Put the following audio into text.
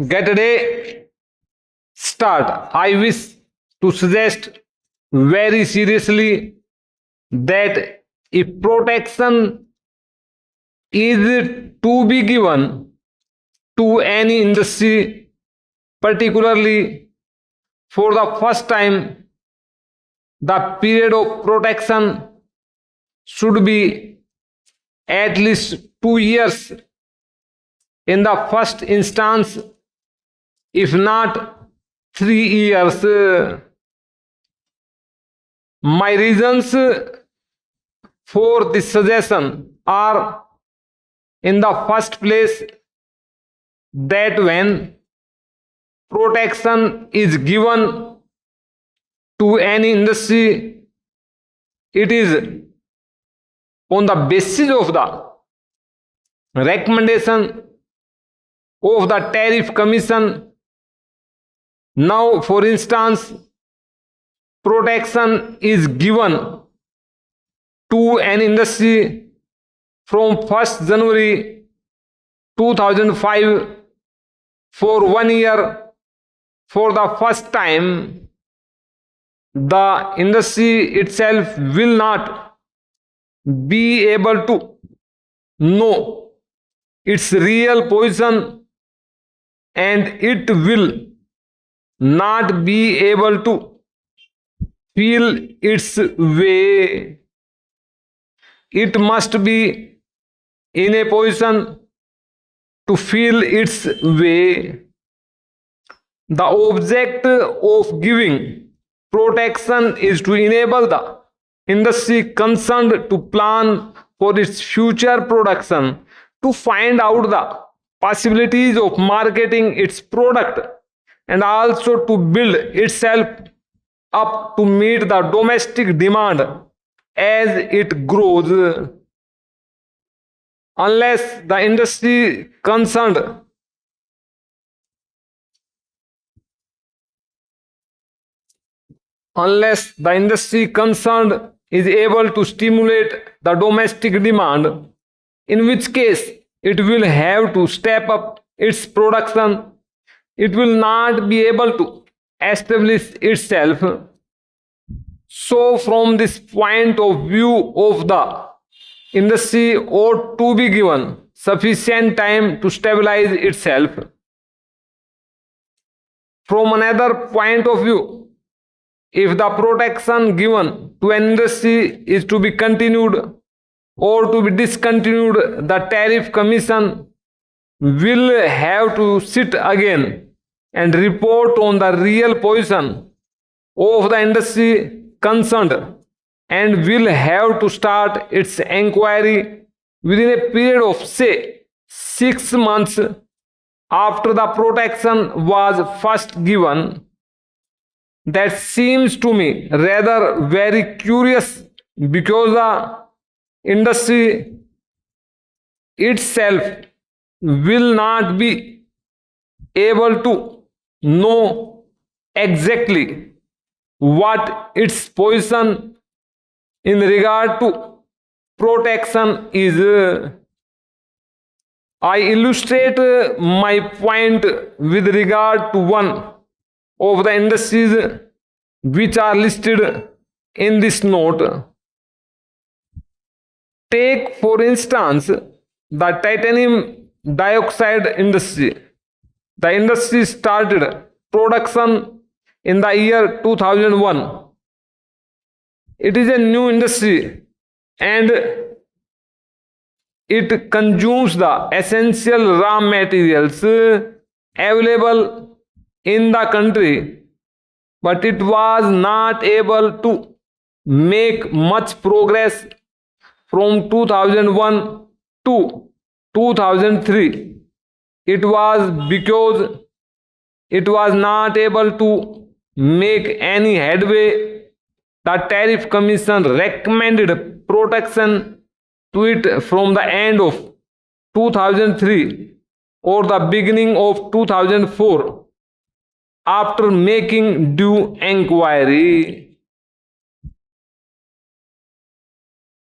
get a day start. I wish to suggest very seriously that if protection is to be given to any industry, particularly for the first time, the period of protection should be at least 2 years in the first instance, if not 3 years. My reasons for this suggestion are, in the first place, that when protection is given to any industry, it is on the basis of the recommendation of the Tariff Commission. Now, for instance, protection is given to an industry from 1st January 2005 for 1 year. For the first time, the industry itself will not be able to know its real position, and it will not be able to feel its way. It must be in a position to feel its way. The object of giving protection is to enable the industry concerned to plan for its future production, to find out the possibilities of marketing its product, and also to build itself up to meet the domestic demand as it grows. Unless the industry concerned is able to stimulate the domestic demand, in which case it will have to step up its production. It will not be able to establish itself. So, from this point of view of the industry ought to be given sufficient time to stabilize itself. From another point of view, if the protection given to an industry is to be continued or to be discontinued, the Tariff Commission will have to sit again and report on the real position of the industry concerned, and will have to start its inquiry within a period of, say, 6 months after the protection was first given. That seems to me rather very curious, because the industry itself will not be able to know exactly what its position in regard to protection is. I illustrate my point with regard to one of the industries which are listed in this note. Take, for instance, the titanium dioxide industry. The industry started production in the year 2001. It is a new industry, and it consumes the essential raw materials available in the country, but it was not able to make much progress from 2001 to 2003. It was because it was not able to make any headway. The Tariff Commission recommended protection to it from the end of 2003 or the beginning of 2004, after making due inquiry.